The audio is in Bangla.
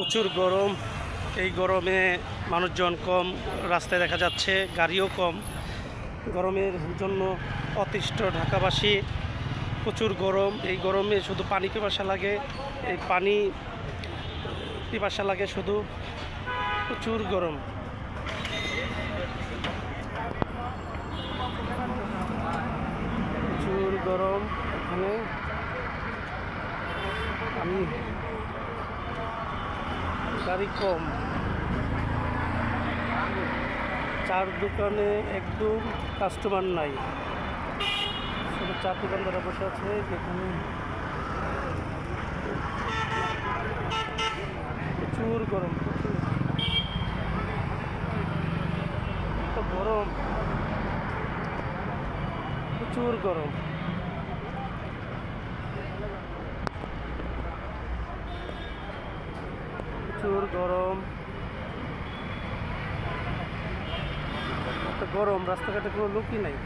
প্রচুর গরম। এই গরমে মানুষজন কম, রাস্তায় দেখা যাচ্ছে গাড়িও কম। গরমের জন্য অতিষ্ঠ ঢাকাবাসী। প্রচুর গরম, এই গরমে শুধু পানি পিপাসা লাগে, এই পানি পিপাসা লাগে শুধু। প্রচুর গরম, প্রচুর গরম। এখানে আমি গাড়ি কম, চার দোকানে একদম কাস্টমার নাই, শুধু চার দোকানদারা বসে আছে। যেখানে প্রচুর গরম, প্রচুর এত গরম, প্রচুর গরম, প্রচুর গরম। এত গরম, রাস্তাঘাটে কোনো লোকই নাই।